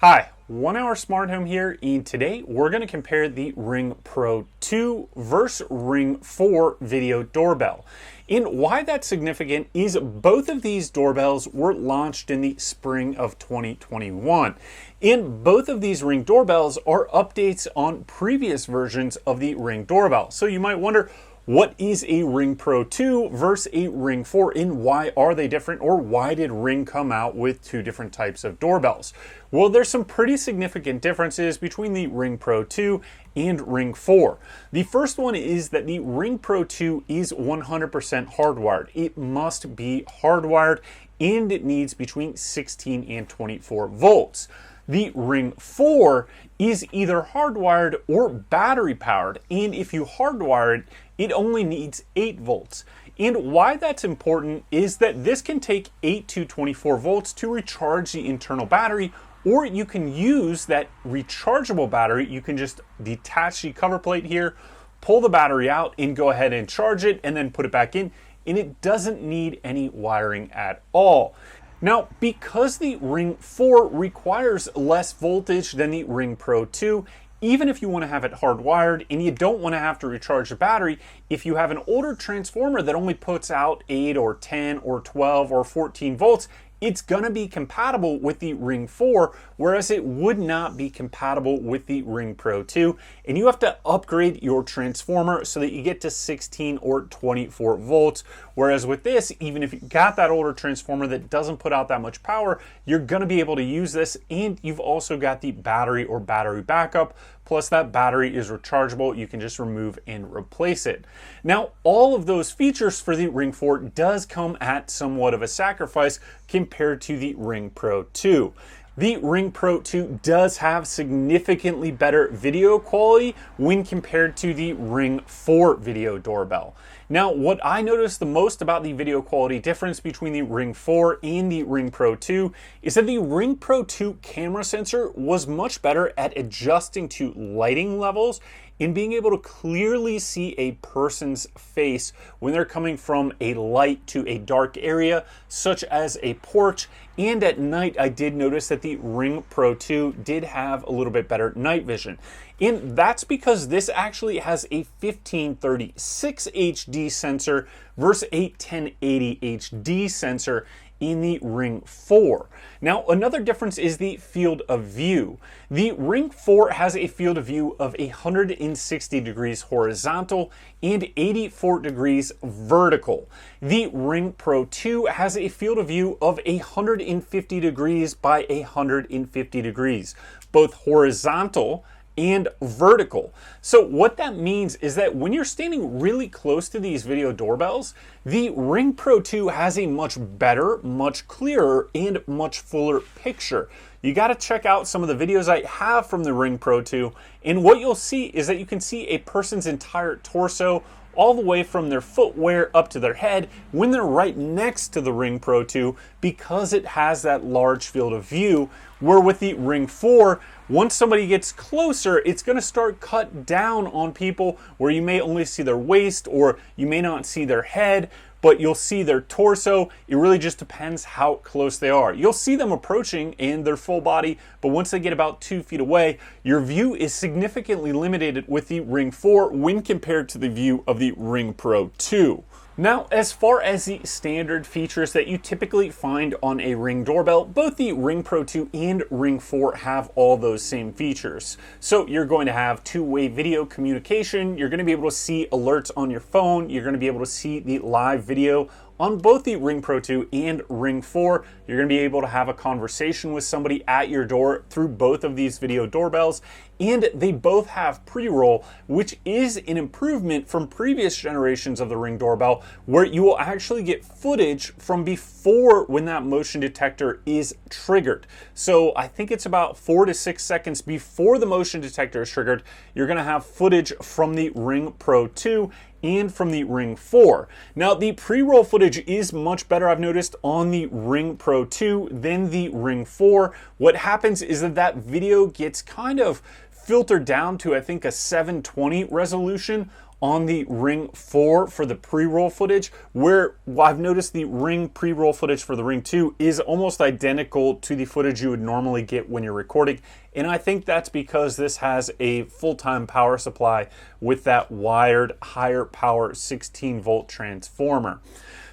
Hi, 1 Hour Smart Home here, and today we're going to compare the Ring Pro 2 versus Ring 4 video doorbell. And why that's significant is both of these doorbells were launched in the spring of 2021. And both of these Ring doorbells are updates on previous versions of the Ring doorbell. So you might wonder, what is a Ring Pro 2 versus a Ring 4 and why are they different, or why did Ring come out with two different types of doorbells? Well, there's some pretty significant differences between the Ring Pro 2 and Ring 4. The first one is that the Ring Pro 2 is 100% hardwired. It must be hardwired and it needs between 16 and 24 volts. The Ring 4 is either hardwired or battery powered, and if you hardwire it, it only needs 8 volts. And why that's important is that this can take 8 to 24 volts to recharge the internal battery, or you can use that rechargeable battery. You can just detach the cover plate here, pull the battery out, and go ahead and charge it, and then put it back in, and it doesn't need any wiring at all. Now, because the Ring 4 requires less voltage than the Ring Pro 2, even if you want to have it hardwired and you don't want to have to recharge the battery, if you have an older transformer that only puts out 8 or 10 or 12 or 14 volts, it's going to be compatible with the Ring 4, whereas it would not be compatible with the Ring Pro 2. And you have to upgrade your transformer so that you get to 16 or 24 volts. Whereas with this, even if you got that older transformer that doesn't put out that much power, you're going to be able to use this. And you've also got the battery or battery backup. Plus that battery is rechargeable. You can just remove and replace it. Now, all of those features for the Ring 4 does come at somewhat of a sacrifice compared to the Ring Pro 2. The Ring Pro 2 does have significantly better video quality when compared to the Ring 4 video doorbell. Now, what I noticed the most about the video quality difference between the Ring 4 and the Ring Pro 2 is that the Ring Pro 2 camera sensor was much better at adjusting to lighting levels and being able to clearly see a person's face when they're coming from a light to a dark area, such as a porch. And at night, I did notice that the Ring Pro 2 did have a little bit better night vision. And that's because this actually has a 1536 HD sensor versus a 1080 HD sensor in the Ring 4. Now, another difference is the field of view. The Ring 4 has a field of view of 160 degrees horizontal and 84 degrees vertical. The Ring Pro 2 has a field of view of 150 degrees by 150 degrees, both horizontal and vertical. So what that means is that when you're standing really close to these video doorbells, the Ring Pro 2 has a much better, much clearer, and much fuller picture. You got to check out some of the videos I have from the Ring Pro 2, and what you'll see is that you can see a person's entire torso all the way from their footwear up to their head when they're right next to the Ring Pro 2, because it has that large field of view, where with the Ring 4, once somebody gets closer, it's going to start cut down on people where you may only see their waist, or you may not see their head, but you'll see their torso. It really just depends how close they are. You'll see them approaching and their full body, but once they get about 2 feet away, your view is significantly limited with the Ring 4 when compared to the view of the Ring Pro 2. Now, as far as the standard features that you typically find on a Ring doorbell, both the Ring Pro 2 and Ring 4 have all those same features. So you're going to have two-way video communication, you're going to be able to see alerts on your phone, you're going to be able to see the live video on both the Ring Pro 2 and Ring 4. You're going to be able to have a conversation with somebody at your door through both of these video doorbells, and they both have pre-roll, which is an improvement from previous generations of the Ring doorbell, where you will actually get footage from before when that motion detector is triggered. So I think it's about 4 to 6 seconds before the motion detector is triggered, you're going to have footage from the Ring Pro 2 and from the Ring 4. Now, the pre-roll footage is much better, I've noticed, on the Ring Pro 2 than the Ring 4. What happens is that video gets kind of filtered down to, I think, a 720 resolution on the Ring 4 for the pre-roll footage, where I've noticed the Ring pre-roll footage for the Ring 2 is almost identical to the footage you would normally get when you're recording. And I think that's because this has a full-time power supply with that wired higher power 16-volt transformer.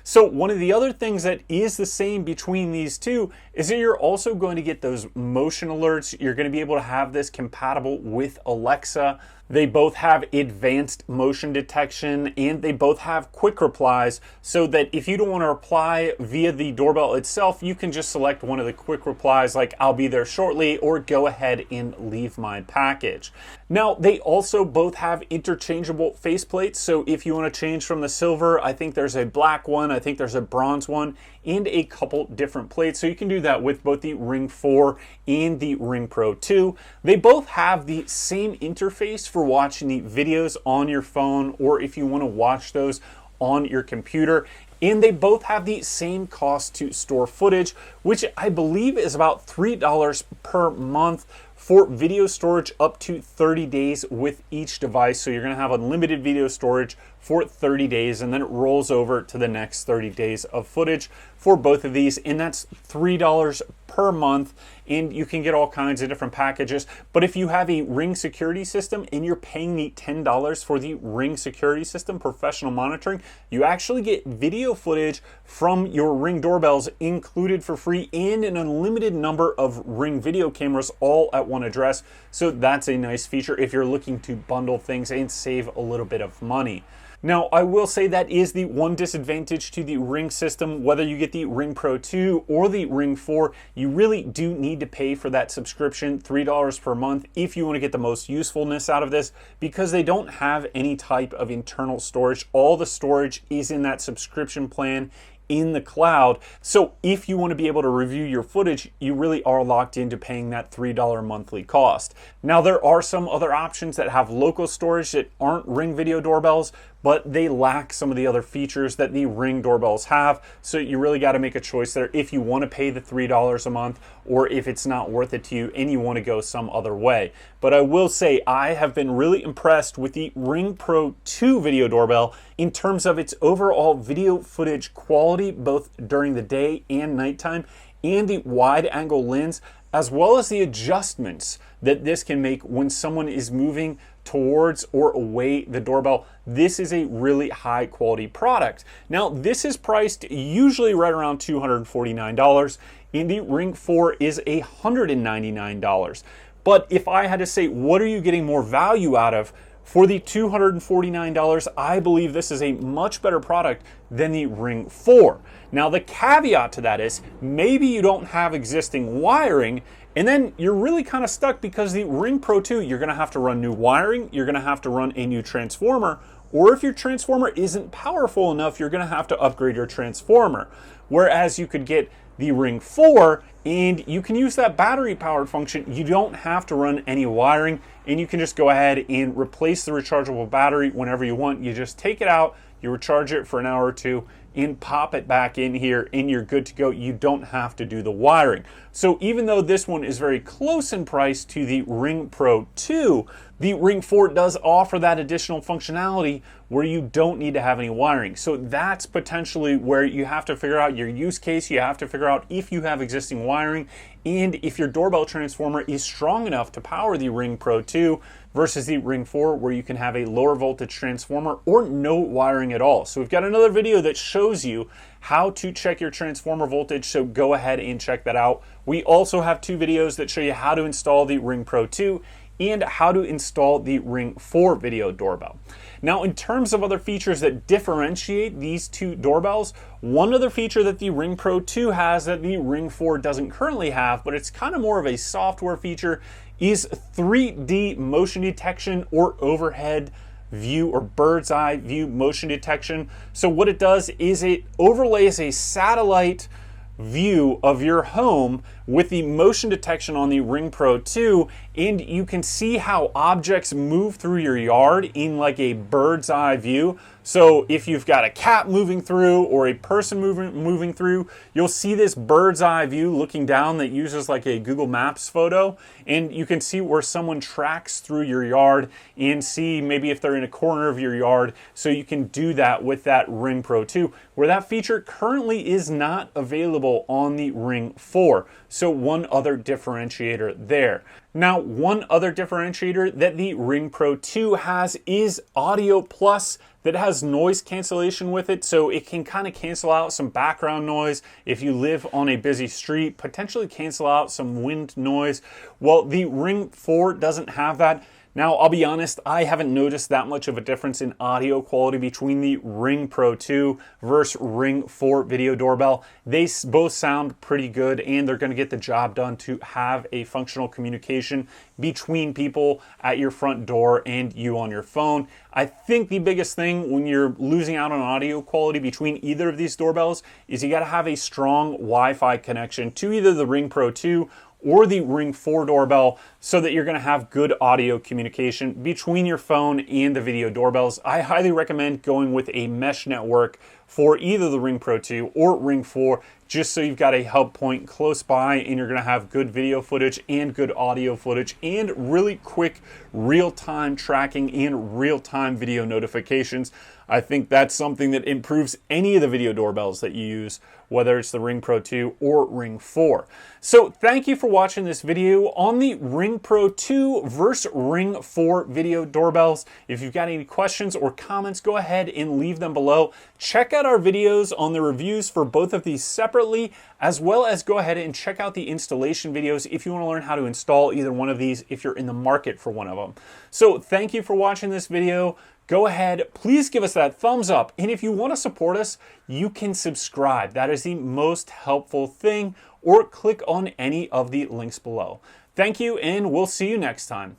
So one of the other things that is the same between these two is that you're also going to get those motion alerts. You're going to be able to have this compatible with Alexa. They both have advanced motion detection and they both have quick replies, so that if you don't want to reply via the doorbell itself, you can just select one of the quick replies like "I'll be there shortly" or "Go ahead and leave my package." Now, they also both have interchangeable faceplates, so if you want to change from the silver, I think there's a black one, I think there's a bronze one, and a couple different plates. So you can do that with both the Ring 4 and the Ring Pro 2. They both have the same interface for watching the videos on your phone, or if you want to watch those on your computer. And they both have the same cost to store footage, which I believe is about $3 per month for video storage up to 30 days with each device. So you're going to have unlimited video storage for 30 days, and then it rolls over to the next 30 days of footage for both of these, and that's $3 per month. And you can get all kinds of different packages. But if you have a Ring security system and you're paying the $10 for the Ring security system professional monitoring, you actually get video footage from your Ring doorbells included for free, and an unlimited number of Ring video cameras all at one address. So that's a nice feature if you're looking to bundle things and save a little bit of money. Now, I will say that is the one disadvantage to the Ring system. Whether you get the Ring Pro 2 or the Ring 4, you really do need to pay for that subscription, $3 per month, if you want to get the most usefulness out of this, because they don't have any type of internal storage. All the storage is in that subscription plan in the cloud. So if you want to be able to review your footage, you really are locked into paying that $3 monthly cost. Now, there are some other options that have local storage that aren't Ring video doorbells, but they lack some of the other features that the Ring doorbells have. So you really got to make a choice there if you want to pay the $3 a month, or if it's not worth it to you and you want to go some other way. But I will say I have been really impressed with the Ring Pro 2 video doorbell in terms of its overall video footage quality, both during the day and nighttime, and the wide angle lens, as well as the adjustments that this can make when someone is moving towards or away the doorbell. This is a really high quality product. Now, this is priced usually right around $249, and the Ring 4 is $199. But if I had to say, what are you getting more value out of? For the $249, I believe this is a much better product than the Ring 4. Now, the caveat to that is maybe you don't have existing wiring, and then you're really kind of stuck, because the Ring Pro 2, you're going to have to run new wiring, you're going to have to run a new transformer, or if your transformer isn't powerful enough, you're going to have to upgrade your transformer. Whereas you could get the Ring 4 and you can use that battery powered function. You don't have to run any wiring, and you can just go ahead and replace the rechargeable battery whenever you want. You just take it out, you recharge it for an hour or two, and pop it back in here, and you're good to go. You don't have to do the wiring. So even though this one is very close in price to the Ring Pro 2, the Ring 4 does offer that additional functionality where you don't need to have any wiring. So that's potentially where you have to figure out your use case. You have to figure out if you have existing wiring, and if your doorbell transformer is strong enough to power the Ring Pro 2 versus the Ring 4, where you can have a lower voltage transformer or no wiring at all. So we've got another video that shows you how to check your transformer voltage, so go ahead and check that out. We also have two videos that show you how to install the Ring Pro 2 and how to install the Ring 4 video doorbell. Now, in terms of other features that differentiate these two doorbells, one other feature that the Ring Pro 2 has that the Ring 4 doesn't currently have, but it's kind of more of a software feature, is 3D motion detection, or overhead view or bird's eye view motion detection. So what it does is it overlays a satellite view of your home with the motion detection on the Ring Pro 2, and you can see how objects move through your yard in like a bird's eye view. So if you've got a cat moving through or a person moving through, you'll see this bird's eye view looking down that uses like a Google Maps photo, and you can see where someone tracks through your yard and see maybe if they're in a corner of your yard. So you can do that with that Ring Pro 2, where that feature currently is not available on the Ring 4. So one other differentiator there. Now, one other differentiator that the Ring Pro 2 has is Audio Plus, that has noise cancellation with it, so it can kind of cancel out some background noise if you live on a busy street, potentially cancel out some wind noise. Well, the Ring 4 doesn't have that. Now, I'll be honest, I haven't noticed that much of a difference in audio quality between the Ring Pro 2 versus Ring 4 video doorbell. They both sound pretty good, and they're going to get the job done to have a functional communication between people at your front door and you on your phone. I think the biggest thing when you're losing out on audio quality between either of these doorbells is you got to have a strong Wi-Fi connection to either the Ring Pro 2 or the Ring 4 doorbell, so that you're going to have good audio communication between your phone and the video doorbells. I highly recommend going with a mesh network for either the Ring Pro 2 or Ring 4, just so you've got a hub point close by and you're going to have good video footage and good audio footage and really quick real-time tracking and real-time video notifications. I think that's something that improves any of the video doorbells that you use, whether it's the Ring Pro 2 or Ring 4. So thank you for watching this video on the Ring Pro 2 versus Ring 4 video doorbells. If you've got any questions or comments, go ahead and leave them below. Check out our videos on the reviews for both of these separately, as well as go ahead and check out the installation videos if you want to learn how to install either one of these if you're in the market for one of them. So thank you for watching this video. Go ahead, please give us that thumbs up. And if you want to support us, you can subscribe. That is the most helpful thing, or click on any of the links below. Thank you, and we'll see you next time.